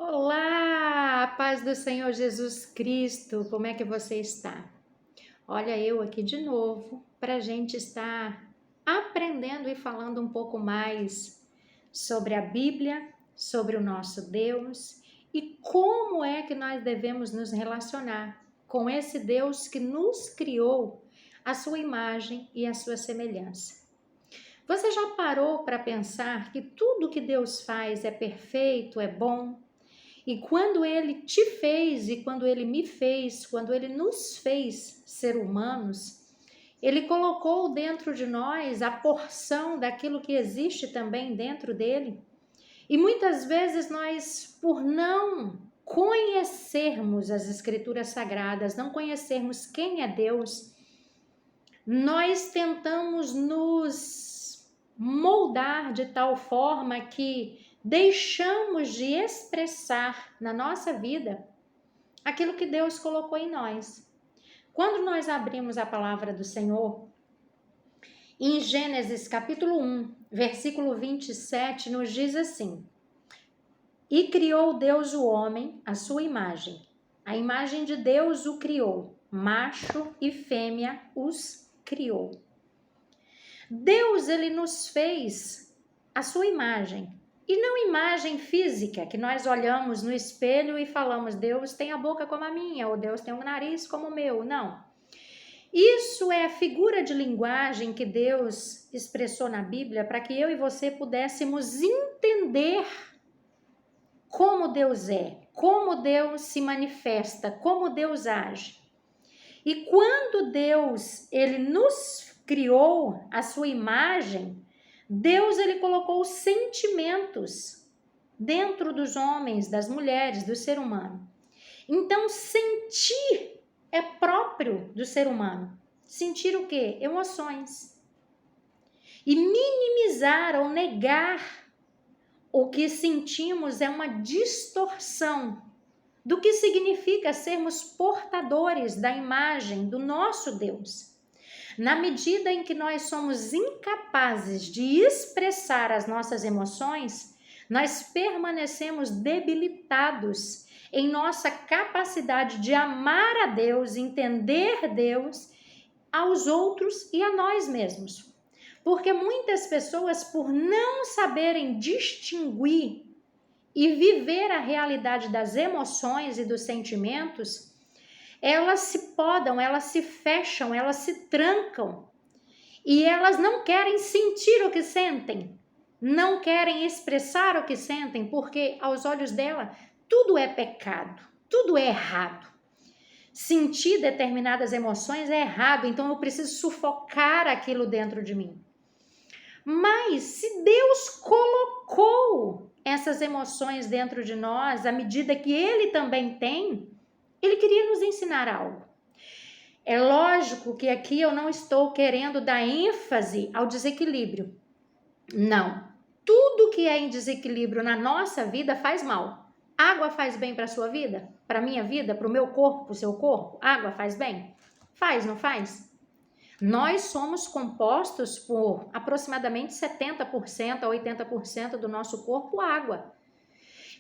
Olá, a paz do Senhor Jesus Cristo, como é que você está? Olha, eu aqui de novo para a gente estar aprendendo e falando um pouco mais sobre a Bíblia, sobre o nosso Deus e como é que nós devemos nos relacionar com esse Deus que nos criou à sua imagem e à sua semelhança. Você já parou para pensar que tudo que Deus faz é perfeito, é bom? E quando ele te fez e quando ele me fez, quando ele nos fez ser humanos, ele colocou dentro de nós a porção daquilo que existe também dentro dele. E muitas vezes nós, por não conhecermos as Escrituras Sagradas, não conhecermos quem é Deus, nós tentamos nos moldar de tal forma que deixamos de expressar na nossa vida aquilo que Deus colocou em nós. Quando nós abrimos a palavra do Senhor, em Gênesis capítulo 1, versículo 27, nos diz assim: E criou Deus o homem à sua imagem. A imagem de Deus o criou, macho e fêmea os criou. Deus, ele nos fez a sua imagem. E não imagem física, que nós olhamos no espelho e falamos, Deus tem a boca como a minha, ou Deus tem um nariz como o meu. Não. Isso é a figura de linguagem que Deus expressou na Bíblia para que eu e você pudéssemos entender como Deus é, como Deus se manifesta, como Deus age. E quando Deus, ele nos criou a sua imagem, Deus, ele colocou sentimentos dentro dos homens, das mulheres, do ser humano. Então, sentir é próprio do ser humano. Sentir o quê? Emoções. E minimizar ou negar o que sentimos é uma distorção do que significa sermos portadores da imagem do nosso Deus. Na medida em que nós somos incapazes de expressar as nossas emoções, nós permanecemos debilitados em nossa capacidade de amar a Deus, entender Deus, aos outros e a nós mesmos. Porque muitas pessoas, por não saberem distinguir e viver a realidade das emoções e dos sentimentos, elas se podam, elas se fecham, elas se trancam e elas não querem sentir o que sentem, não querem expressar o que sentem, porque aos olhos dela tudo é pecado, tudo é errado. Sentir determinadas emoções é errado, então eu preciso sufocar aquilo dentro de mim. Mas se Deus colocou essas emoções dentro de nós, à medida que Ele também tem, Ele queria nos ensinar algo. É lógico que aqui eu não estou querendo dar ênfase ao desequilíbrio. Não. Tudo que é em desequilíbrio na nossa vida faz mal. Água faz bem para a sua vida? Para a minha vida? Para o meu corpo? Para o seu corpo? Água faz bem? Faz, não faz? Nós somos compostos por aproximadamente 70% a 80% do nosso corpo água.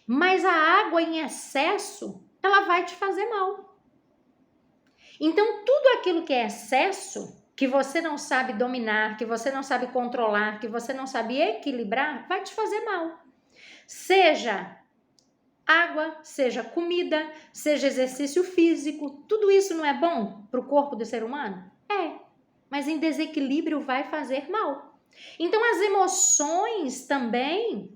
Mas a água em excesso, ela vai te fazer mal. Então, tudo aquilo que é excesso, que você não sabe dominar, que você não sabe controlar, que você não sabe equilibrar, vai te fazer mal. Seja água, seja comida, seja exercício físico, tudo isso não é bom para o corpo do ser humano? É. Mas em desequilíbrio vai fazer mal. Então as emoções também,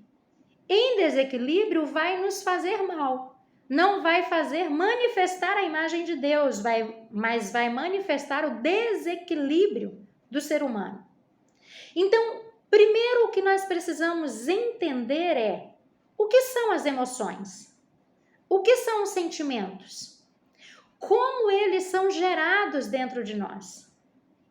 em desequilíbrio, vai nos fazer mal. Não vai fazer manifestar a imagem de Deus, mas vai manifestar o desequilíbrio do ser humano. Então, primeiro o que nós precisamos entender é o que são as emoções? O que são os sentimentos? Como eles são gerados dentro de nós?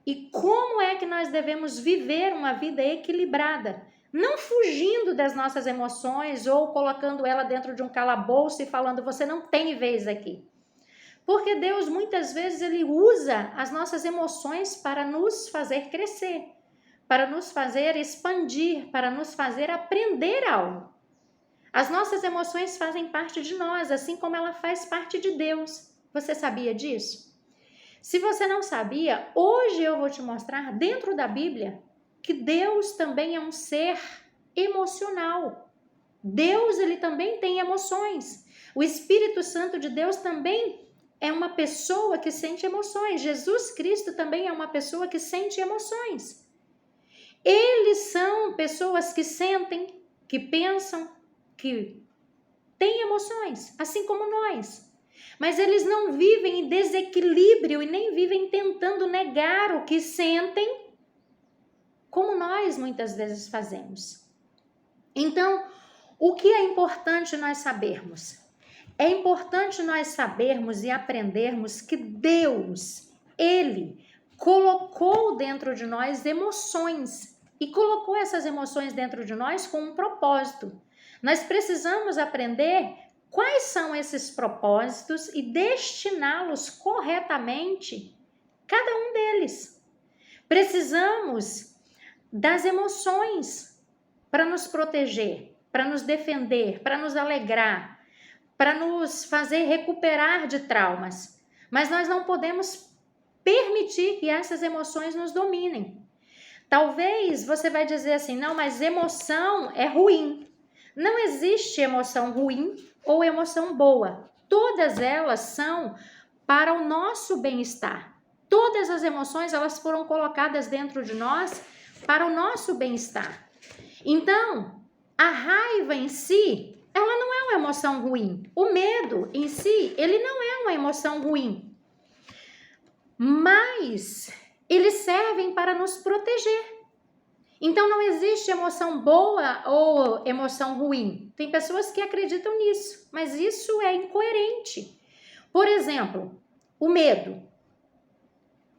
E como é que nós devemos viver uma vida equilibrada, não fugindo das nossas emoções ou colocando ela dentro de um calabouço e falando, você não tem vez aqui. Porque Deus muitas vezes ele usa as nossas emoções para nos fazer crescer, para nos fazer expandir, para nos fazer aprender algo. As nossas emoções fazem parte de nós, assim como ela faz parte de Deus. Você sabia disso? Se você não sabia, hoje eu vou te mostrar dentro da Bíblia que Deus também é um ser emocional. Deus, ele também tem emoções. O Espírito Santo de Deus também é uma pessoa que sente emoções. Jesus Cristo também é uma pessoa que sente emoções. Eles são pessoas que sentem, que pensam, que têm emoções, assim como nós. Mas eles não vivem em desequilíbrio e nem vivem tentando negar o que sentem, como nós muitas vezes fazemos. Então, o que é importante nós sabermos? É importante nós sabermos e aprendermos que Deus, Ele colocou dentro de nós emoções e colocou essas emoções dentro de nós com um propósito. Nós precisamos aprender quais são esses propósitos e destiná-los corretamente, cada um deles. Precisamos das emoções para nos proteger, para nos defender, para nos alegrar, para nos fazer recuperar de traumas. Mas nós não podemos permitir que essas emoções nos dominem. Talvez você vai dizer assim, não, mas emoção é ruim. Não existe emoção ruim ou emoção boa. Todas elas são para o nosso bem-estar. Todas as emoções, elas foram colocadas dentro de nós para o nosso bem-estar. Então, a raiva em si, ela não é uma emoção ruim. O medo em si, ele não é uma emoção ruim. Mas eles servem para nos proteger. Então não existe emoção boa ou emoção ruim. Tem pessoas que acreditam nisso, mas isso é incoerente. Por exemplo, o medo.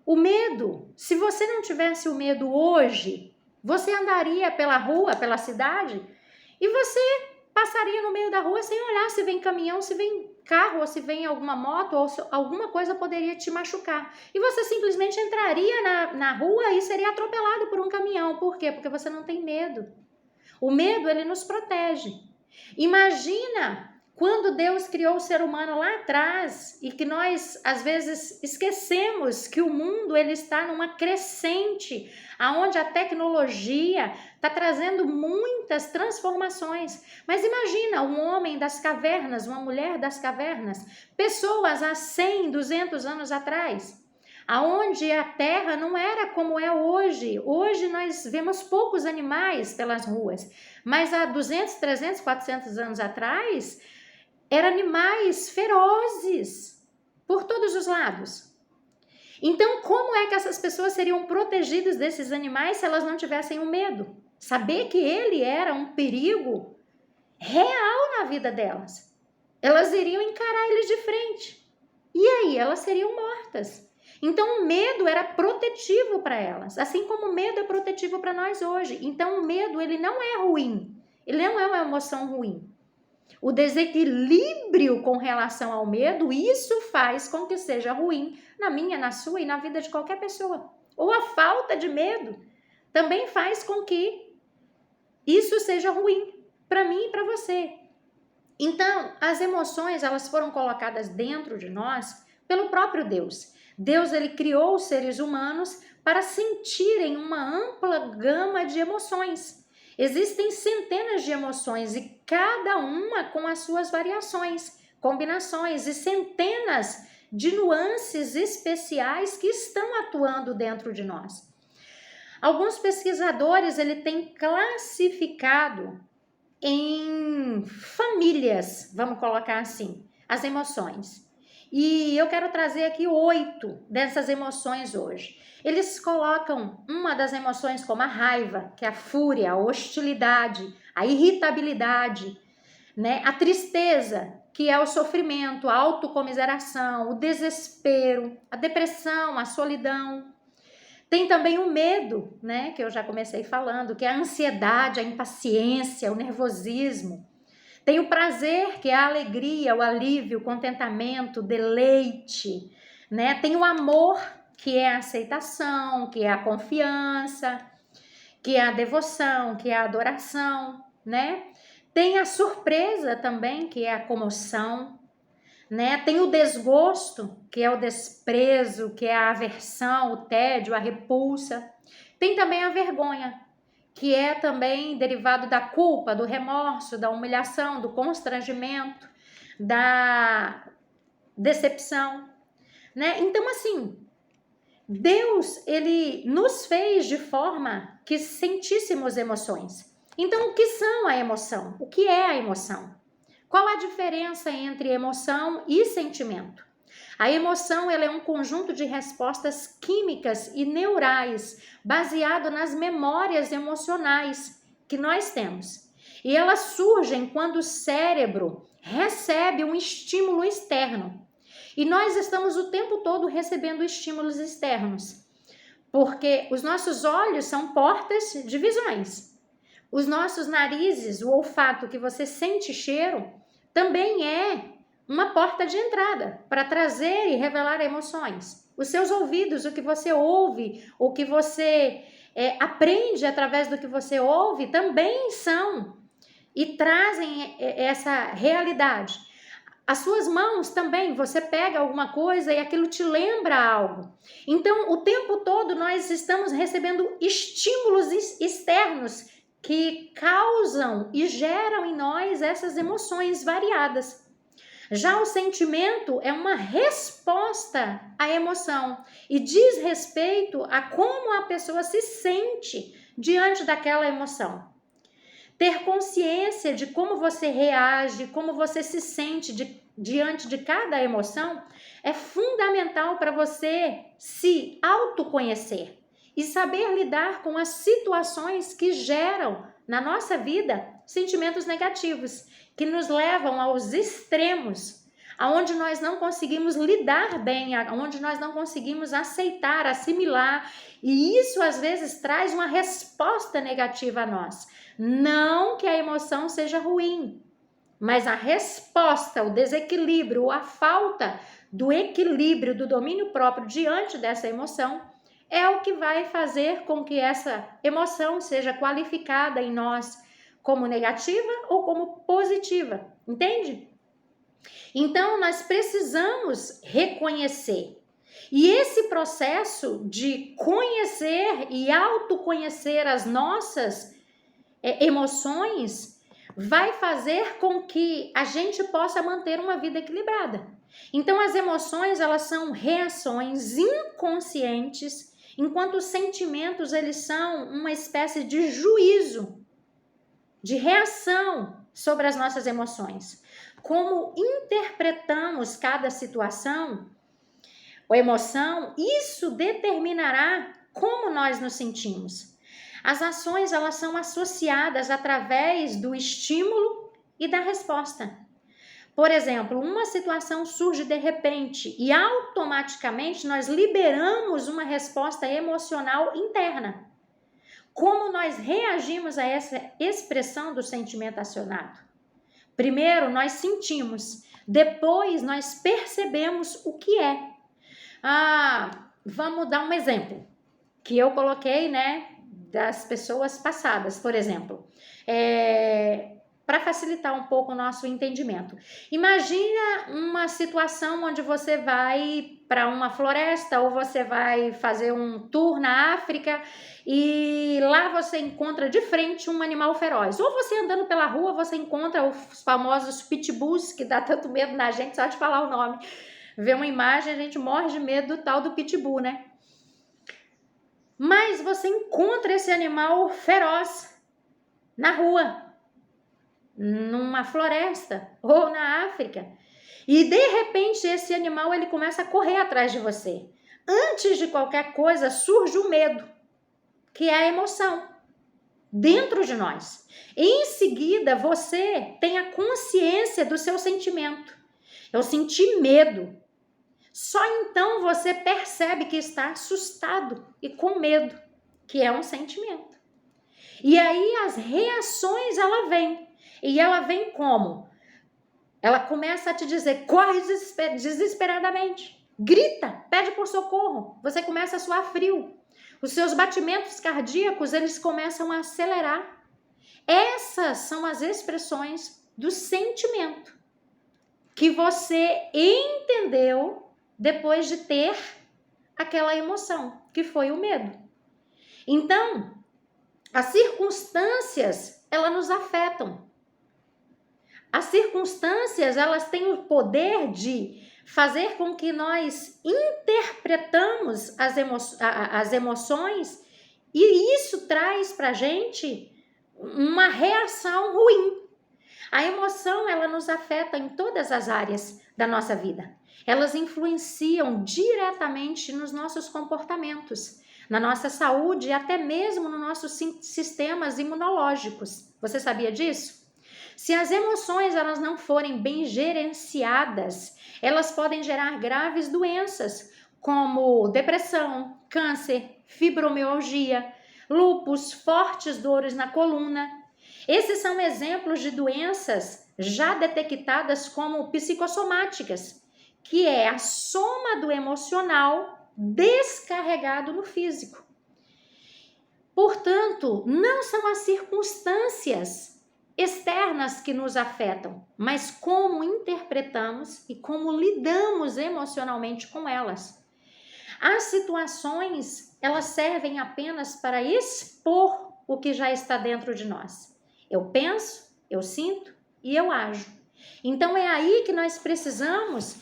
O medo, se você não tivesse o medo hoje, você andaria pela rua, pela cidade, e você passaria no meio da rua sem olhar se vem caminhão, se vem carro, ou se vem alguma moto, ou se alguma coisa poderia te machucar. E você simplesmente entraria na rua e seria atropelado por um caminhão. Por quê? Porque você não tem medo. O medo, ele nos protege. Imagina quando Deus criou o ser humano lá atrás e que nós, às vezes, esquecemos que o mundo ele está numa crescente, aonde a tecnologia está trazendo muitas transformações. Mas imagina um homem das cavernas, uma mulher das cavernas, pessoas há 100, 200 anos atrás, aonde a terra não era como é hoje. Hoje nós vemos poucos animais pelas ruas, mas há 200, 300, 400 anos atrás, eram animais ferozes por todos os lados. Então, como é que essas pessoas seriam protegidas desses animais se elas não tivessem o medo? Saber que ele era um perigo real na vida delas. Elas iriam encarar eles de frente. E aí, elas seriam mortas. Então, o medo era protetivo para elas, assim como o medo é protetivo para nós hoje. Então, o medo, ele não é ruim. Ele não é uma emoção ruim. O desequilíbrio com relação ao medo, isso faz com que seja ruim na minha, na sua e na vida de qualquer pessoa. Ou a falta de medo também faz com que isso seja ruim para mim e para você. Então, as emoções, elas foram colocadas dentro de nós pelo próprio Deus. Deus, ele criou os seres humanos para sentirem uma ampla gama de emoções. Existem centenas de emoções e cada uma com as suas variações, combinações e centenas de nuances especiais que estão atuando dentro de nós. Alguns pesquisadores ele têm classificado em famílias, vamos colocar assim, as emoções. E eu quero trazer aqui 8 dessas emoções hoje. Eles colocam uma das emoções como a raiva, que é a fúria, a hostilidade, a irritabilidade, né? A tristeza, que é o sofrimento, a autocomiseração, o desespero, a depressão, a solidão. Tem também o medo, né? Que eu já comecei falando, que é a ansiedade, a impaciência, o nervosismo. Tem o prazer, que é a alegria, o alívio, o contentamento, o deleite, né? Tem o amor, que é a aceitação, que é a confiança, que é a devoção, que é a adoração, né? Tem a surpresa também, que é a comoção, né? Tem o desgosto, que é o desprezo, que é a aversão, o tédio, a repulsa. Tem também a vergonha, que é também derivado da culpa, do remorso, da humilhação, do constrangimento, da decepção, né? Então, assim, Deus, ele nos fez de forma que sentíssemos emoções. Então, o que são a emoção? O que é a emoção? Qual a diferença entre emoção e sentimento? A emoção, ela é um conjunto de respostas químicas e neurais baseado nas memórias emocionais que nós temos. E elas surgem quando o cérebro recebe um estímulo externo. E nós estamos o tempo todo recebendo estímulos externos, porque os nossos olhos são portas de visões. Os nossos narizes, o olfato que você sente cheiro, também é uma porta de entrada para trazer e revelar emoções. Os seus ouvidos, o que você ouve, o que você aprende através do que você ouve, também são e trazem essa realidade. As suas mãos também, você pega alguma coisa e aquilo te lembra algo. Então, o tempo todo nós estamos recebendo estímulos externos que causam e geram em nós essas emoções variadas. Já o sentimento é uma resposta à emoção e diz respeito a como a pessoa se sente diante daquela emoção. Ter consciência de como você reage, como você se sente diante de cada emoção é fundamental para você se autoconhecer e saber lidar com as situações que geram na nossa vida sentimentos negativos, que nos levam aos extremos, aonde nós não conseguimos lidar bem, aonde nós não conseguimos aceitar, assimilar, e isso às vezes traz uma resposta negativa a nós. Não que a emoção seja ruim, mas a resposta, o desequilíbrio, a falta do equilíbrio, do domínio próprio diante dessa emoção é o que vai fazer com que essa emoção seja qualificada em nós como negativa ou como positiva, entende? Então, nós precisamos reconhecer. E esse processo de conhecer e autoconhecer as nossas emoções vai fazer com que a gente possa manter uma vida equilibrada. Então, as emoções, elas são reações inconscientes, enquanto os sentimentos, eles são uma espécie de juízo, de reação sobre as nossas emoções. Como interpretamos cada situação ou emoção, isso determinará como nós nos sentimos. As ações, elas são associadas através do estímulo e da resposta. Por exemplo, uma situação surge de repente e automaticamente nós liberamos uma resposta emocional interna. Como nós reagimos a essa expressão do sentimento acionado? Primeiro, nós sentimos, depois nós percebemos o que é. Vamos dar um exemplo que eu coloquei, né, das pessoas passadas, por exemplo, para facilitar um pouco o nosso entendimento. Imagina uma situação onde você vai para uma floresta ou você vai fazer um tour na África e lá você encontra de frente um animal feroz. Ou você andando pela rua, você encontra os famosos pitbulls, que dá tanto medo na gente só de falar o nome. Vê uma imagem, a gente morre de medo do tal do pitbull, né? Mas você encontra esse animal feroz na rua, numa floresta ou na África. E de repente esse animal ele começa a correr atrás de você. Antes de qualquer coisa surge o medo, que é a emoção dentro de nós. Em seguida você tem a consciência do seu sentimento. Eu senti medo. Só então você percebe que está assustado e com medo, que é um sentimento. E aí as reações ela vem. E ela vem como? Ela começa a te dizer, corre desesperadamente, grita, pede por socorro. Você começa a suar frio. Os seus batimentos cardíacos, eles começam a acelerar. Essas são as expressões do sentimento que você entendeu depois de ter aquela emoção, que foi o medo. Então, as circunstâncias, elas nos afetam. As circunstâncias, elas têm o poder de fazer com que nós interpretamos as emoções, e isso traz para a gente uma reação ruim. A emoção, ela nos afeta em todas as áreas da nossa vida. Elas influenciam diretamente nos nossos comportamentos, na nossa saúde e até mesmo nos nossos sistemas imunológicos. Você sabia disso? Se as emoções elas não forem bem gerenciadas, elas podem gerar graves doenças, como depressão, câncer, fibromialgia, lúpus, fortes dores na coluna. Esses são exemplos de doenças já detectadas como psicossomáticas, que é a soma do emocional descarregado no físico. Portanto, não são as circunstâncias externas que nos afetam, mas como interpretamos e como lidamos emocionalmente com elas. As situações, elas servem apenas para expor o que já está dentro de nós. Eu penso, eu sinto e eu ajo. Então é aí que nós precisamos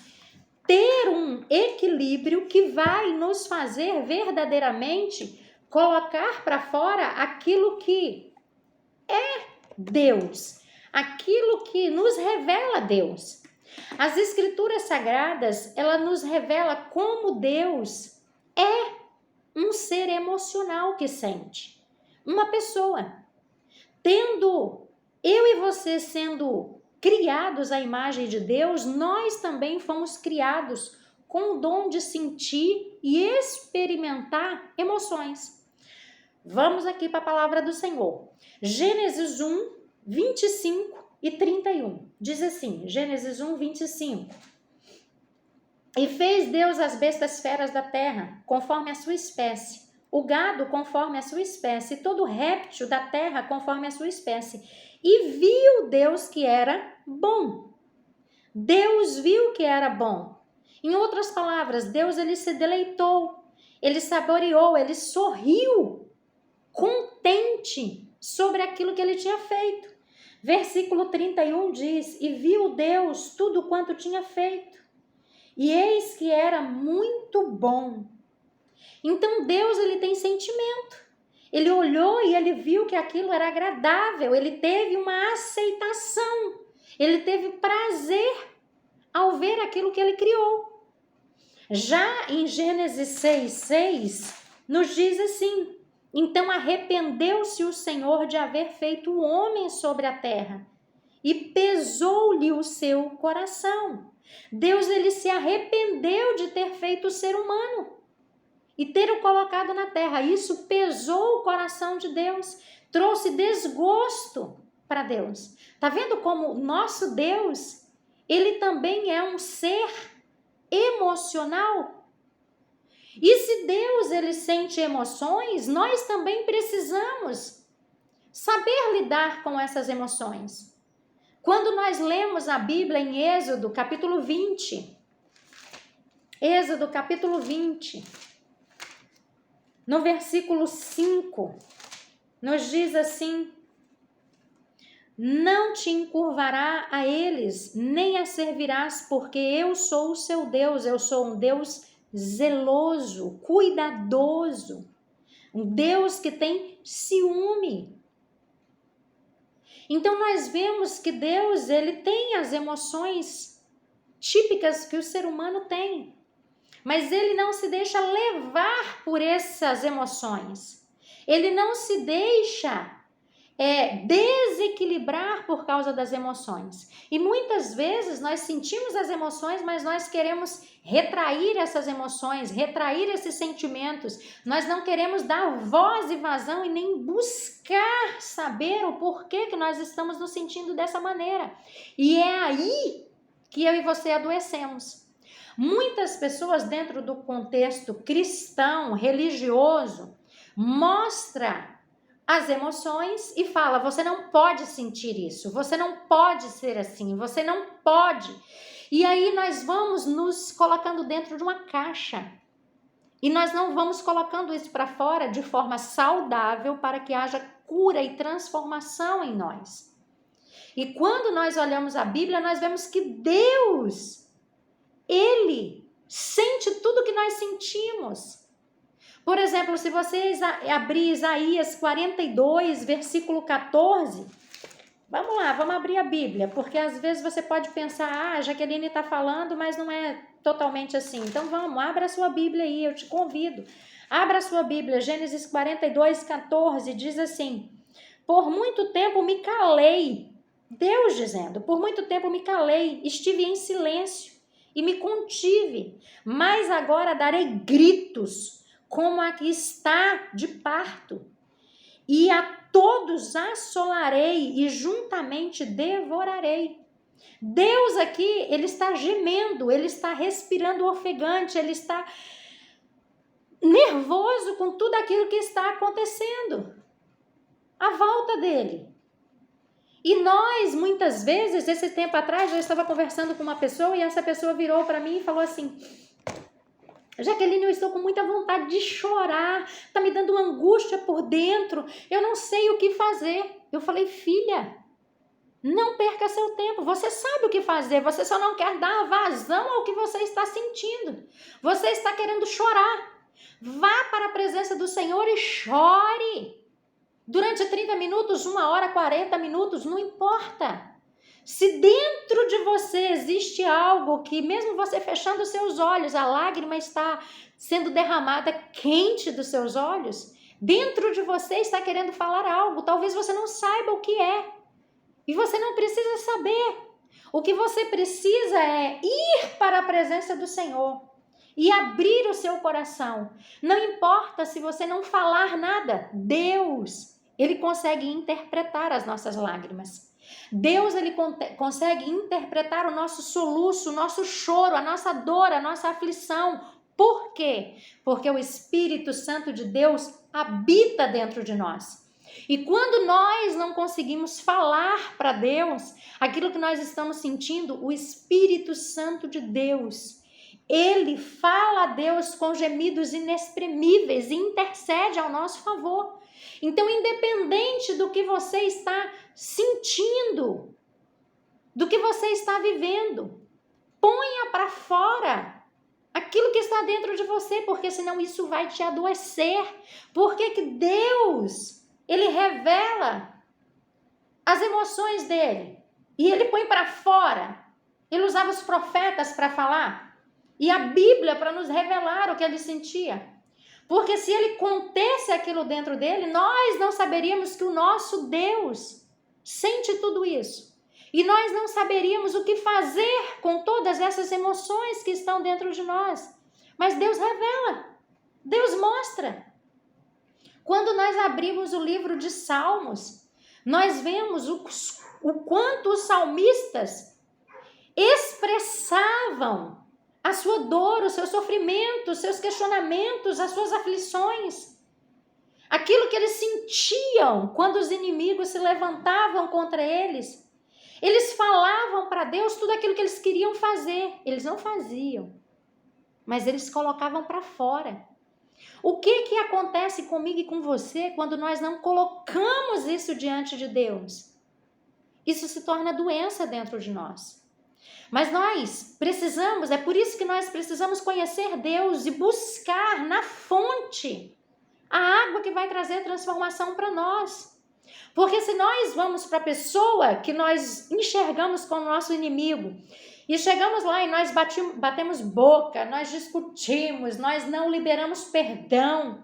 ter um equilíbrio que vai nos fazer verdadeiramente colocar para fora aquilo que é Deus, aquilo que nos revela Deus. As escrituras sagradas, ela nos revela como Deus é um ser emocional que sente. Uma pessoa. Tendo eu e você sendo criados à imagem de Deus, nós também fomos criados com o dom de sentir e experimentar emoções. Vamos aqui para a palavra do Senhor. Gênesis 1, 25 e 31. Diz assim, Gênesis 1, 25. E fez Deus as bestas feras da terra, conforme a sua espécie, o gado conforme a sua espécie, e todo réptil da terra conforme a sua espécie. E viu Deus que era bom. Deus viu que era bom. Em outras palavras, Deus ele se deleitou, ele saboreou, ele sorriu, contente sobre aquilo que ele tinha feito. Versículo 31 diz, e viu Deus tudo quanto tinha feito, e eis que era muito bom. Então Deus ele tem sentimento. Ele olhou e ele viu que aquilo era agradável, ele teve uma aceitação, ele teve prazer ao ver aquilo que ele criou. Já em Gênesis 6:6, nos diz assim, então arrependeu-se o Senhor de haver feito o homem sobre a terra e pesou-lhe o seu coração. Deus ele se arrependeu de ter feito o ser humano e ter o colocado na terra. Isso pesou o coração de Deus, trouxe desgosto para Deus. Tá vendo como o nosso Deus, ele também é um ser emocional? E se Deus ele sente emoções, nós também precisamos saber lidar com essas emoções. Quando nós lemos a Bíblia em Êxodo capítulo 20, Êxodo capítulo 20, no versículo 5, nos diz assim, não te encurvará a eles, nem a servirás, porque eu sou o seu Deus, eu sou um Deus zeloso, cuidadoso, um Deus que tem ciúme. Então nós vemos que Deus, ele tem as emoções típicas que o ser humano tem, mas ele não se deixa levar por essas emoções. Ele não se deixa desequilibrar por causa das emoções. E muitas vezes nós sentimos as emoções, mas nós queremos retrair essas emoções, retrair esses sentimentos. Nós não queremos dar voz e vazão e nem buscar saber o porquê que nós estamos nos sentindo dessa maneira. E é aí que eu e você adoecemos. Muitas pessoas dentro do contexto cristão, religioso, mostra as emoções e fala: você não pode sentir isso, você não pode ser assim, você não pode. E aí nós vamos nos colocando dentro de uma caixa. E nós não vamos colocando isso para fora de forma saudável para que haja cura e transformação em nós. E quando nós olhamos a Bíblia, nós vemos que Deus, Ele sente tudo que nós sentimos. Por exemplo, se vocês abrir Isaías 42, versículo 14, vamos lá, vamos abrir a Bíblia, porque às vezes você pode pensar, Jaqueline está falando, mas não é totalmente assim. Então vamos, abra a sua Bíblia aí, eu te convido. Abra a sua Bíblia, Gênesis 42, 14, diz assim: por muito tempo me calei, Deus dizendo, por muito tempo me calei, estive em silêncio e me contive, mas agora darei gritos, como a que está de parto, e a todos assolarei e juntamente devorarei. Deus aqui, ele está gemendo, ele está respirando ofegante, ele está nervoso com tudo aquilo que está acontecendo à volta dele. E nós, muitas vezes, esse tempo atrás, eu estava conversando com uma pessoa e essa pessoa virou para mim e falou assim: Jaqueline, eu estou com muita vontade de chorar, está me dando uma angústia por dentro, eu não sei o que fazer. Eu falei: filha, não perca seu tempo, você sabe o que fazer, você só não quer dar vazão ao que você está sentindo. Você está querendo chorar. Vá para a presença do Senhor e chore. Durante 30 minutos, 1 hora, 40 minutos, não importa. Se dentro de você existe algo que, mesmo você fechando seus olhos, a lágrima está sendo derramada quente dos seus olhos, dentro de você está querendo falar algo, talvez você não saiba o que é. E você não precisa saber. O que você precisa é ir para a presença do Senhor e abrir o seu coração. Não importa se você não falar nada, Deus, Ele consegue interpretar as nossas lágrimas. Deus, Ele consegue interpretar o nosso soluço, o nosso choro, a nossa dor, a nossa aflição. Por quê? Porque o Espírito Santo de Deus habita dentro de nós. E quando nós não conseguimos falar para Deus aquilo que nós estamos sentindo, o Espírito Santo de Deus, Ele fala a Deus com gemidos inexprimíveis e intercede ao nosso favor. Então, independente do que você está sentindo, do que você está vivendo, ponha para fora aquilo que está dentro de você, porque senão isso vai te adoecer. Porque que Deus, Ele revela as emoções dele e Ele põe para fora. Ele usava os profetas para falar e a Bíblia para nos revelar o que ele sentia. Porque se ele contesse aquilo dentro dele, nós não saberíamos que o nosso Deus sente tudo isso. E nós não saberíamos o que fazer com todas essas emoções que estão dentro de nós. Mas Deus revela, Deus mostra. Quando nós abrimos o livro de Salmos, nós vemos o quanto os salmistas expressavam a sua dor, o seu sofrimento, os seus questionamentos, as suas aflições. Aquilo que eles sentiam quando os inimigos se levantavam contra eles. Eles falavam para Deus tudo aquilo que eles queriam fazer. Eles não faziam, mas eles colocavam para fora. O que acontece comigo e com você quando nós não colocamos isso diante de Deus? Isso se torna doença dentro de nós. Mas nós precisamos, é por isso que nós precisamos conhecer Deus e buscar na fonte a água que vai trazer transformação para nós. Porque se nós vamos para a pessoa que nós enxergamos como nosso inimigo e chegamos lá e nós batemos boca, nós discutimos, nós não liberamos perdão,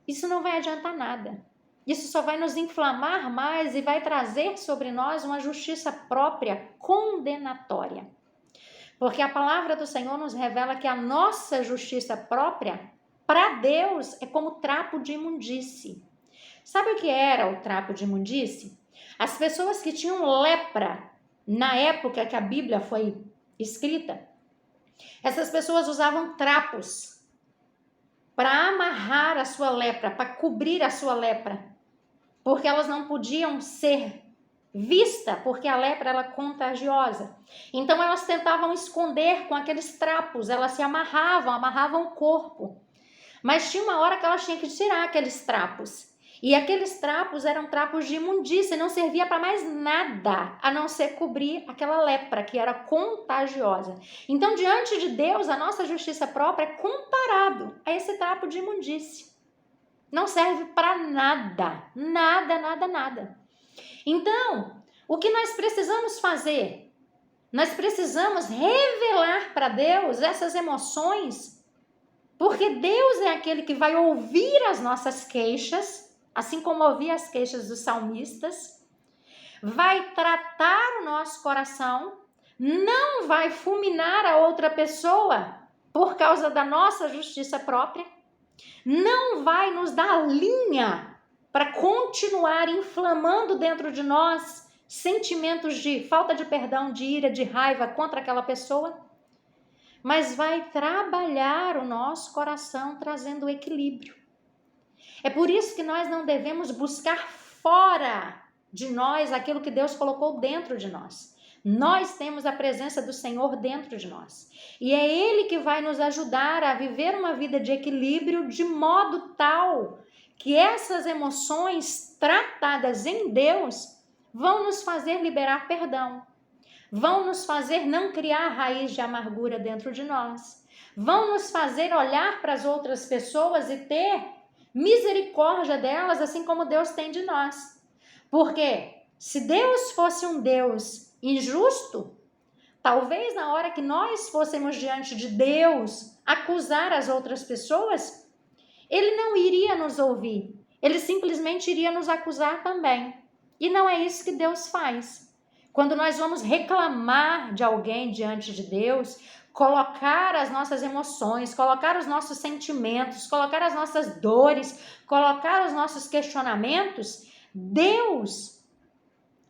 isso não vai adiantar nada. Isso só vai nos inflamar mais e vai trazer sobre nós uma justiça própria condenatória. Porque a palavra do Senhor nos revela que a nossa justiça própria, para Deus, é como trapo de imundície. Sabe o que era o trapo de imundície? As pessoas que tinham lepra, na época que a Bíblia foi escrita, essas pessoas usavam trapos para amarrar a sua lepra, para cobrir a sua lepra. porque elas não podiam ser vistas, porque a lepra era contagiosa. Então elas tentavam esconder com aqueles trapos, elas se amarravam o corpo. Mas tinha uma hora que elas tinham que tirar aqueles trapos. E aqueles trapos eram trapos de imundícia, não servia para mais nada, a não ser cobrir aquela lepra que era contagiosa. Então, diante de Deus, a nossa justiça própria é comparado a esse trapo de imundícia. Não serve para nada, nada. Então, o que nós precisamos fazer? Nós precisamos revelar para Deus essas emoções, porque Deus é aquele que vai ouvir as nossas queixas, assim como ouvia as queixas dos salmistas, vai tratar o nosso coração, não vai fulminar a outra pessoa por causa da nossa justiça própria, não vai nos dar linha para continuar inflamando dentro de nós sentimentos de falta de perdão, de ira, de raiva contra aquela pessoa, mas vai trabalhar o nosso coração trazendo equilíbrio. É por isso que nós não devemos buscar fora de nós aquilo que Deus colocou dentro de nós. Nós temos a presença do Senhor dentro de nós. E é Ele que vai nos ajudar a viver uma vida de equilíbrio de modo tal que essas emoções tratadas em Deus vão nos fazer liberar perdão. Vão nos fazer não criar raiz de amargura dentro de nós. Vão nos fazer olhar para as outras pessoas e ter misericórdia delas, assim como Deus tem de nós. Porque se Deus fosse um Deus injusto, talvez na hora que nós fôssemos diante de Deus acusar as outras pessoas, Ele não iria nos ouvir. Ele simplesmente iria nos acusar também. E não é isso que Deus faz. Quando nós vamos reclamar de alguém diante de Deus, colocar as nossas emoções, colocar os nossos sentimentos, colocar as nossas dores, colocar os nossos questionamentos, Deus,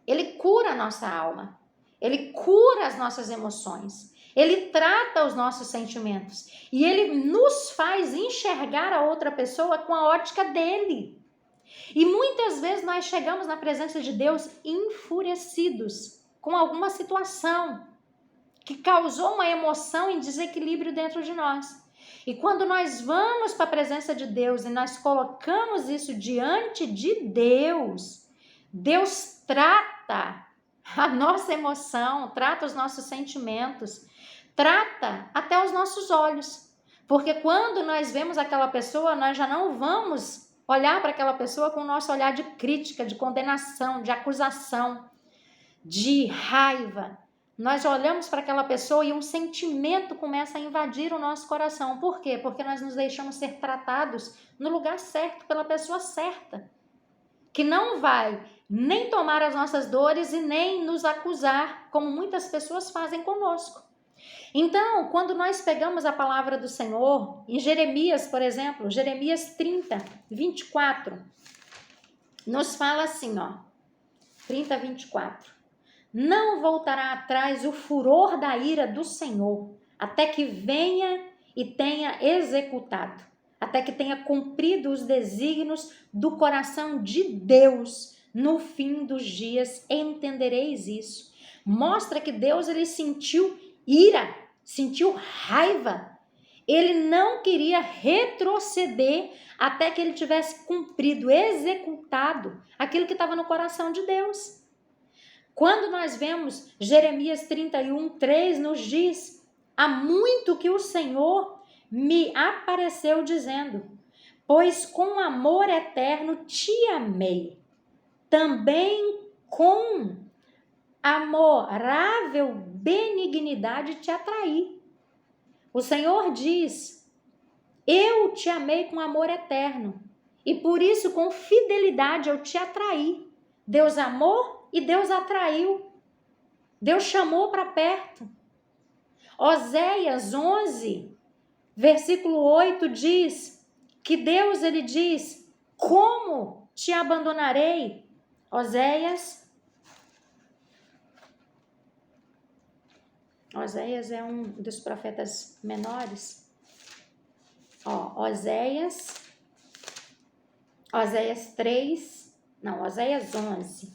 Ele cura a nossa alma, Ele cura as nossas emoções, Ele trata os nossos sentimentos e Ele nos faz enxergar a outra pessoa com a ótica dele. E muitas vezes nós chegamos na presença de Deus enfurecidos com alguma situação que causou uma emoção em desequilíbrio dentro de nós. E quando nós vamos para a presença de Deus e nós colocamos isso diante de Deus, Deus trata a nossa emoção, trata os nossos sentimentos, trata até os nossos olhos. Porque quando nós vemos aquela pessoa, nós já não vamos olhar para aquela pessoa com o nosso olhar de crítica, de condenação, de acusação, de raiva. Nós olhamos para aquela pessoa e um sentimento começa a invadir o nosso coração. Por quê? Porque nós nos deixamos ser tratados no lugar certo, pela pessoa certa, que não vai nem tomar as nossas dores e nem nos acusar, como muitas pessoas fazem conosco. Então, quando nós pegamos a palavra do Senhor, em Jeremias, por exemplo, Jeremias 30, 24, nos fala assim, 30, 24. Não voltará atrás o furor da ira do Senhor, até que venha e tenha executado, até que tenha cumprido os desígnios do coração de Deus. No fim dos dias entendereis isso. Mostra que Deus, ele sentiu ira, sentiu raiva. Ele não queria retroceder até que ele tivesse cumprido, executado aquilo que estava no coração de Deus. Quando nós vemos Jeremias 31, 3 nos diz: há muito que o Senhor me apareceu dizendo, pois com amor eterno te amei, também com amorável benignidade te atraí. O Senhor diz: eu te amei com amor eterno e por isso com fidelidade eu te atraí. Deus amou e Deus atraiu. Deus chamou para perto. Oséias 11, versículo 8 diz que Deus, ele diz: como te abandonarei? Oséias é um dos profetas menores. Oséias 3, Não, Oséias 11.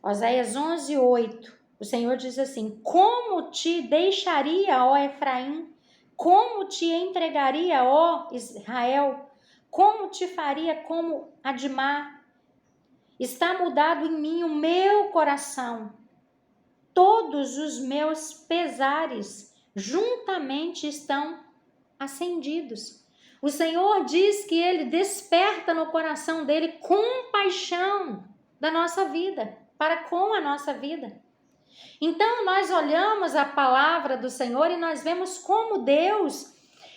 Oséias 11, 8. O Senhor diz assim: como te deixaria, ó Efraim? Como te entregaria, ó Israel? Como te faria como Admá? Está mudado em mim o meu coração. Todos os meus pesares juntamente estão acendidos. O Senhor diz que Ele desperta no coração dele compaixão da nossa vida, para com a nossa vida. Então nós olhamos a palavra do Senhor e nós vemos como Deus,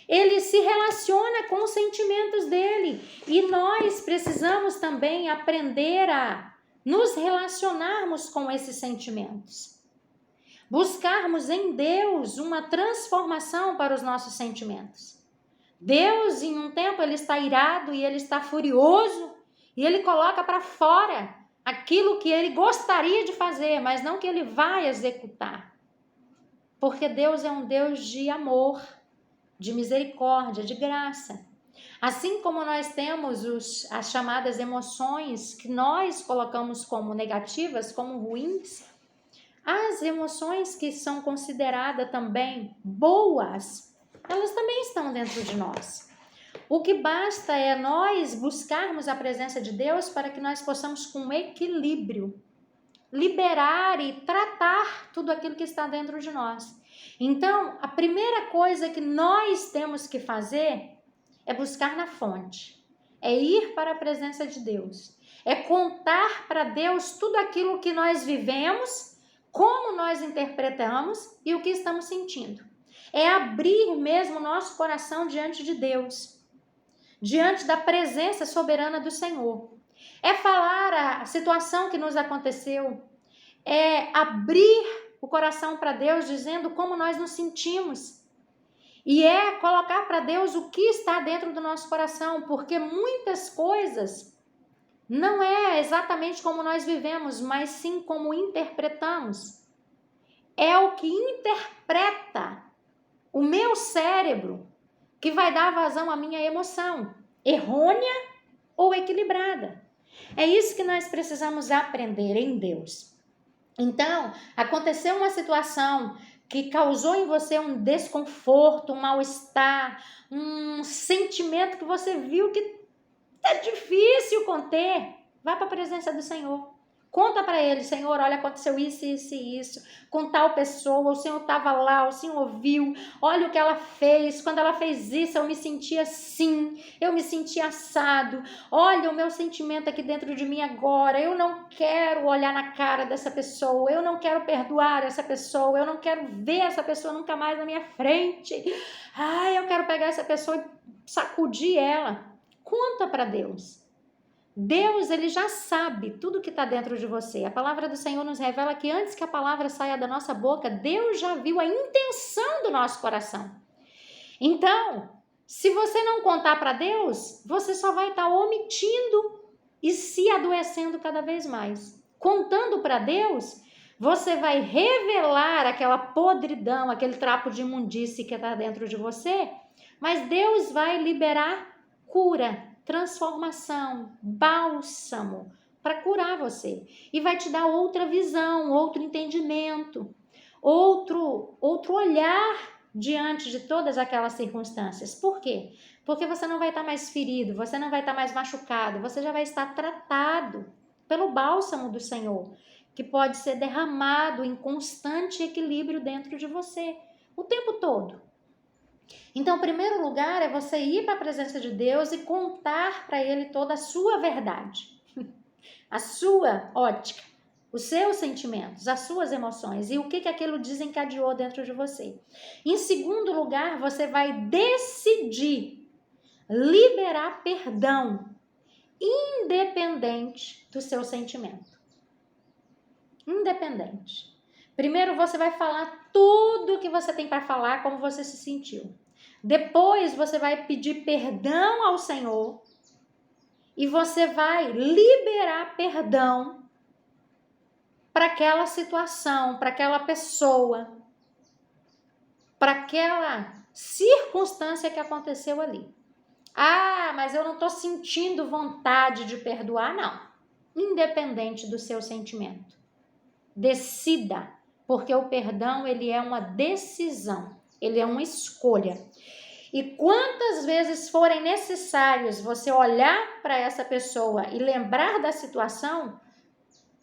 Ele se relaciona com os sentimentos dele. E nós precisamos também aprender a nos relacionarmos com esses sentimentos. Buscarmos em Deus uma transformação para os nossos sentimentos. Deus, em um tempo, Ele está irado e Ele está furioso e Ele coloca para fora aquilo que Ele gostaria de fazer, mas não que Ele vai executar. Porque Deus é um Deus de amor, de misericórdia, de graça. Assim como nós temos as chamadas emoções que nós colocamos como negativas, como ruins, as emoções que são consideradas também boas, elas também estão dentro de nós. O que basta é nós buscarmos a presença de Deus para que nós possamos, com equilíbrio, liberar e tratar tudo aquilo que está dentro de nós. Então, a primeira coisa que nós temos que fazer é buscar na fonte, é ir para a presença de Deus, é contar para Deus tudo aquilo que nós vivemos, como nós interpretamos e o que estamos sentindo. É abrir mesmo o nosso coração diante de Deus, diante da presença soberana do Senhor. É falar a situação que nos aconteceu, é abrir o coração para Deus dizendo como nós nos sentimos. E é colocar para Deus o que está dentro do nosso coração, porque muitas coisas não é exatamente como nós vivemos, mas sim como interpretamos. É o que interpreta o meu cérebro que vai dar vazão à minha emoção, errônea ou equilibrada. É isso que nós precisamos aprender em Deus. Então, aconteceu uma situação que causou em você um desconforto, um mal-estar, um sentimento que você viu que é difícil conter. Vá para a presença do Senhor. Conta para Ele: Senhor, olha, aconteceu isso, isso e isso, com tal pessoa, o Senhor estava lá, o Senhor ouviu, olha o que ela fez, quando ela fez isso eu me senti assim, eu me senti assado, olha o meu sentimento aqui dentro de mim agora, eu não quero olhar na cara dessa pessoa, eu não quero perdoar essa pessoa, eu não quero ver essa pessoa nunca mais na minha frente, eu quero pegar essa pessoa e sacudir ela. Conta para Deus. Deus, Ele já sabe tudo que está dentro de você. A palavra do Senhor nos revela que antes que a palavra saia da nossa boca, Deus já viu a intenção do nosso coração. Então, se você não contar para Deus, você só vai estar omitindo e se adoecendo cada vez mais. Contando para Deus, você vai revelar aquela podridão, aquele trapo de imundície que está dentro de você, mas Deus vai liberar cura, transformação, bálsamo para curar você e vai te dar outra visão, outro entendimento, outro olhar diante de todas aquelas circunstâncias. Por quê? Porque você não vai estar mais ferido, você não vai estar mais machucado, você já vai estar tratado pelo bálsamo do Senhor, que pode ser derramado em constante equilíbrio dentro de você o tempo todo. Então, o primeiro lugar é você ir para a presença de Deus e contar para Ele toda a sua verdade, a sua ótica, os seus sentimentos, as suas emoções e o que aquilo desencadeou dentro de você. Em segundo lugar, você vai decidir liberar perdão, independente do seu sentimento. Independente. Primeiro você vai falar tudo o que você tem para falar, como você se sentiu. Depois você vai pedir perdão ao Senhor e você vai liberar perdão para aquela situação, para aquela pessoa, para aquela circunstância que aconteceu ali. Mas eu não estou sentindo vontade de perdoar, não. independente do seu sentimento. Decida, porque o perdão, ele é uma decisão, ele é uma escolha. E quantas vezes forem necessários você olhar para essa pessoa e lembrar da situação,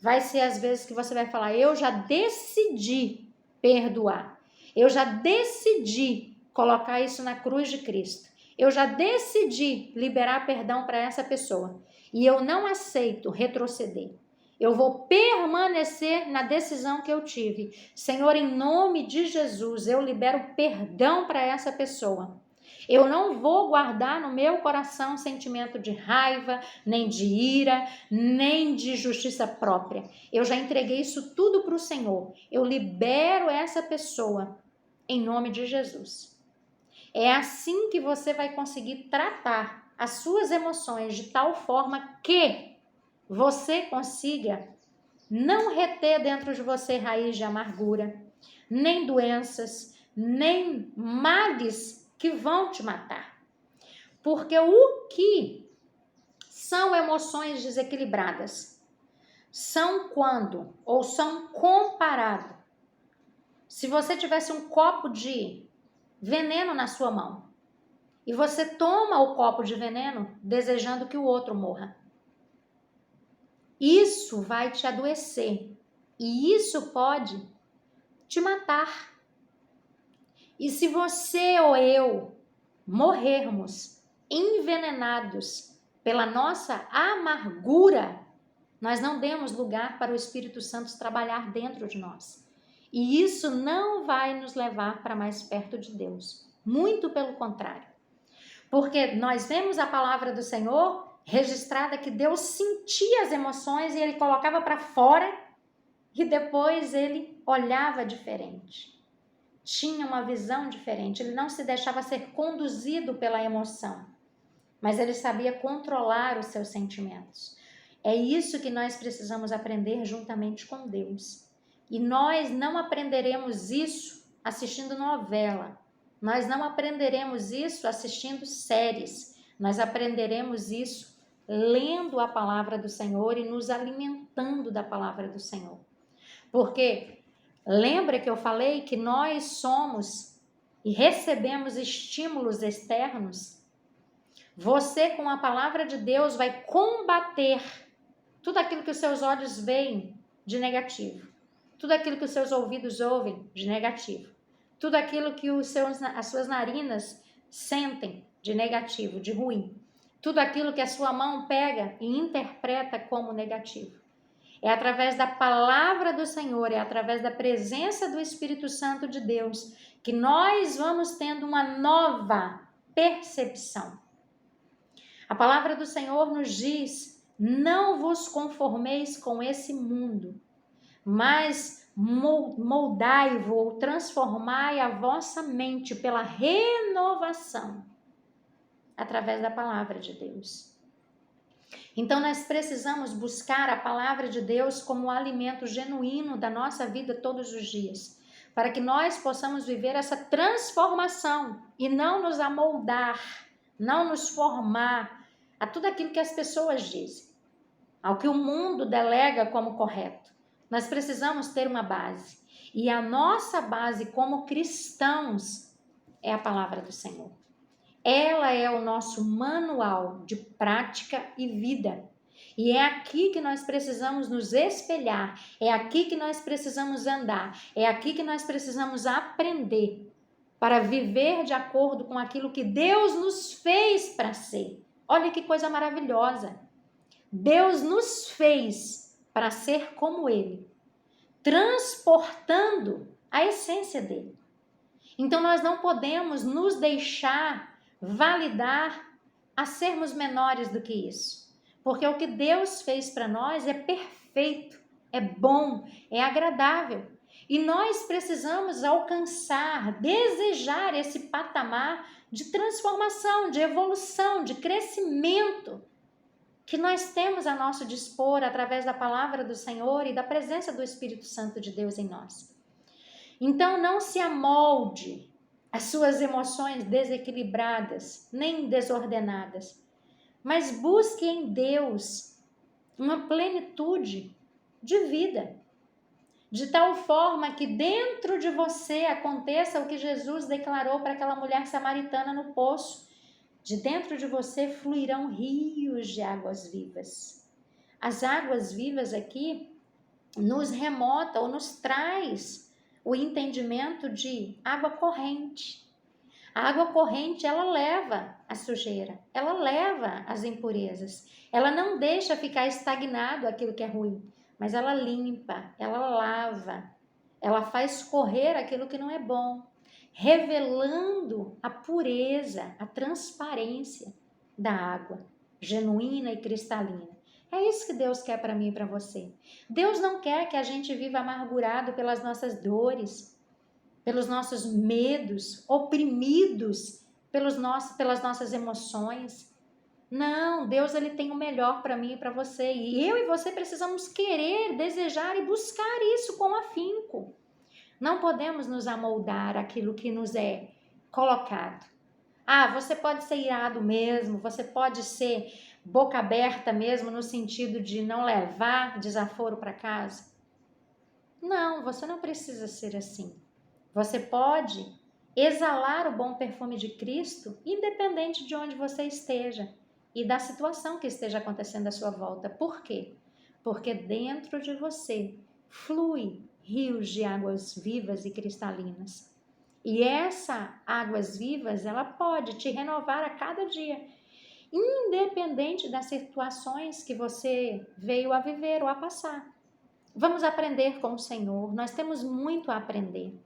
vai ser as vezes que você vai falar: eu já decidi perdoar, eu já decidi colocar isso na cruz de Cristo, eu já decidi liberar perdão para essa pessoa e eu não aceito retroceder. Eu vou permanecer na decisão que eu tive. Senhor, em nome de Jesus, eu libero perdão para essa pessoa. Eu não vou guardar no meu coração sentimento de raiva, nem de ira, nem de justiça própria. Eu já entreguei isso tudo para o Senhor. Eu libero essa pessoa em nome de Jesus. É assim que você vai conseguir tratar as suas emoções de tal forma que você consiga não reter dentro de você raiz de amargura, nem doenças, nem males que vão te matar. Porque o que são emoções desequilibradas? São quando, ou são comparado, se você tivesse um copo de veneno na sua mão e você toma o copo de veneno desejando que o outro morra. Isso vai te adoecer e isso pode te matar. E se você ou eu morrermos envenenados pela nossa amargura, nós não demos lugar para o Espírito Santo trabalhar dentro de nós. E isso não vai nos levar para mais perto de Deus. Muito pelo contrário. Porque nós vemos a palavra do Senhor registrada que Deus sentia as emoções e ele colocava para fora e depois ele olhava diferente. Tinha uma visão diferente, ele não se deixava ser conduzido pela emoção, mas ele sabia controlar os seus sentimentos. É isso que nós precisamos aprender juntamente com Deus. E nós não aprenderemos isso assistindo novela, nós não aprenderemos isso assistindo séries, nós aprenderemos isso lendo a palavra do Senhor e nos alimentando da palavra do Senhor. Porque lembra que eu falei que nós somos e recebemos estímulos externos? Você, com a palavra de Deus, vai combater tudo aquilo que os seus olhos veem de negativo, tudo aquilo que os seus ouvidos ouvem de negativo, tudo aquilo que as suas narinas sentem de negativo, de ruim, tudo aquilo que a sua mão pega e interpreta como negativo. É através da palavra do Senhor, é através da presença do Espírito Santo de Deus que nós vamos tendo uma nova percepção. A palavra do Senhor nos diz: não vos conformeis com esse mundo, mas moldai-vos ou transformai a vossa mente pela renovação, através da palavra de Deus. Então nós precisamos buscar a palavra de Deus como o alimento genuíno da nossa vida todos os dias, para que nós possamos viver essa transformação e não nos amoldar, não nos formar a tudo aquilo que as pessoas dizem, ao que o mundo delega como correto. Nós precisamos ter uma base, e a nossa base como cristãos é a palavra do Senhor. Ela é o nosso manual de prática e vida. E é aqui que nós precisamos nos espelhar, é aqui que nós precisamos andar, é aqui que nós precisamos aprender para viver de acordo com aquilo que Deus nos fez para ser. Olha que coisa maravilhosa! Deus nos fez para ser como Ele, transportando a essência dele. Então nós não podemos nos deixar validar a sermos menores do que isso, porque o que Deus fez para nós é perfeito, é bom, é agradável, e nós precisamos alcançar, desejar esse patamar de transformação, de evolução, de crescimento que nós temos a nosso dispor através da palavra do Senhor e da presença do Espírito Santo de Deus em nós. Então não se amolde as suas emoções desequilibradas, nem desordenadas, mas busque em Deus uma plenitude de vida, de tal forma que dentro de você aconteça o que Jesus declarou para aquela mulher samaritana no poço. De dentro de você fluirão rios de águas vivas. As águas vivas aqui nos remota ou nos traz o entendimento de água corrente. A água corrente, ela leva a sujeira, ela leva as impurezas. Ela não deixa ficar estagnado aquilo que é ruim, mas ela limpa, ela lava, ela faz correr aquilo que não é bom, revelando a pureza, a transparência da água, genuína e cristalina. É isso que Deus quer para mim e para você. Deus não quer que a gente viva amargurado pelas nossas dores, pelos nossos medos, oprimidos pelas nossas emoções. Não, Deus ele tem o melhor para mim e para você. E eu e você precisamos querer, desejar e buscar isso com afinco. Não podemos nos amoldar àquilo que nos é colocado. Você pode ser irado mesmo, você pode ser boca aberta mesmo no sentido de não levar desaforo para casa. Não, você não precisa ser assim. Você pode exalar o bom perfume de Cristo, independente de onde você esteja e da situação que esteja acontecendo à sua volta. Por quê? Porque dentro de você flui rios de águas vivas e cristalinas. E essas águas vivas, ela pode te renovar a cada dia, independente das situações que você veio a viver ou a passar. Vamos aprender com o Senhor, nós temos muito a aprender.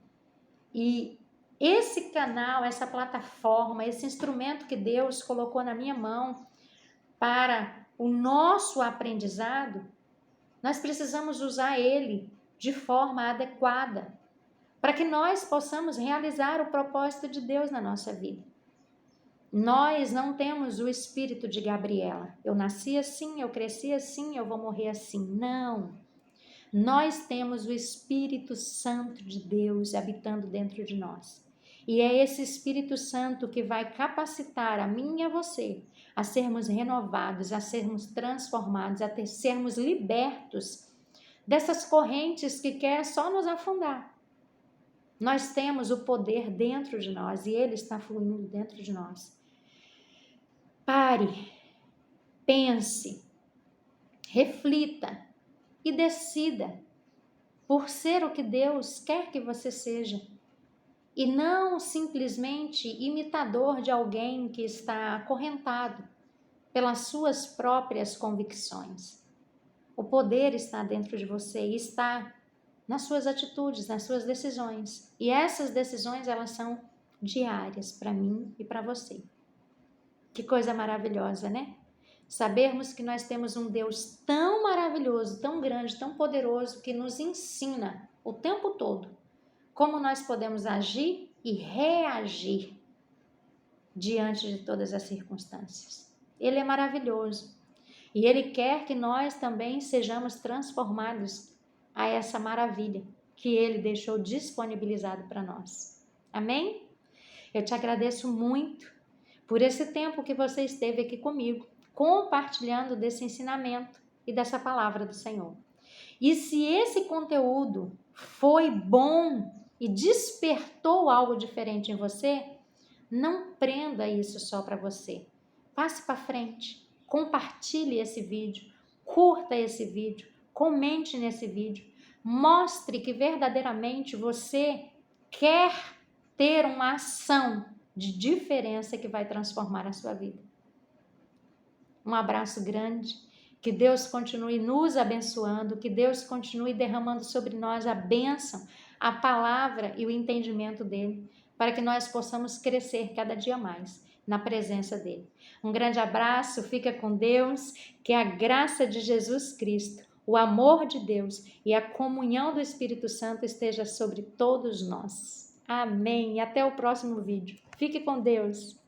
E esse canal, essa plataforma, esse instrumento que Deus colocou na minha mão para o nosso aprendizado, nós precisamos usar ele de forma adequada, para que nós possamos realizar o propósito de Deus na nossa vida. Nós não temos o espírito de Gabriela. Eu nasci assim, eu cresci assim, eu vou morrer assim. Não. Nós temos o Espírito Santo de Deus habitando dentro de nós. E é esse Espírito Santo que vai capacitar a mim e a você a sermos renovados, a sermos transformados, a sermos libertos dessas correntes que querem só nos afundar. Nós temos o poder dentro de nós e ele está fluindo dentro de nós. Pare, pense, reflita e decida por ser o que Deus quer que você seja e não simplesmente imitador de alguém que está acorrentado pelas suas próprias convicções. O poder está dentro de você e está nas suas atitudes, nas suas decisões. E essas decisões, elas são diárias para mim e para você. Que coisa maravilhosa, né? Sabermos que nós temos um Deus tão maravilhoso, tão grande, tão poderoso, que nos ensina o tempo todo como nós podemos agir e reagir diante de todas as circunstâncias. Ele é maravilhoso e Ele quer que nós também sejamos transformados a essa maravilha que Ele deixou disponibilizado para nós. Amém? Eu te agradeço muito por esse tempo que você esteve aqui comigo, compartilhando desse ensinamento e dessa palavra do Senhor. E se esse conteúdo foi bom e despertou algo diferente em você, não prenda isso só para você. Passe para frente, compartilhe esse vídeo, curta esse vídeo, comente nesse vídeo, mostre que verdadeiramente você quer ter uma ação de diferença que vai transformar a sua vida. Um abraço grande, que Deus continue nos abençoando, que Deus continue derramando sobre nós a bênção, a palavra e o entendimento dele, para que nós possamos crescer cada dia mais na presença dele. Um grande abraço, fica com Deus, que a graça de Jesus Cristo, o amor de Deus e a comunhão do Espírito Santo esteja sobre todos nós. Amém. E até o próximo vídeo. Fique com Deus.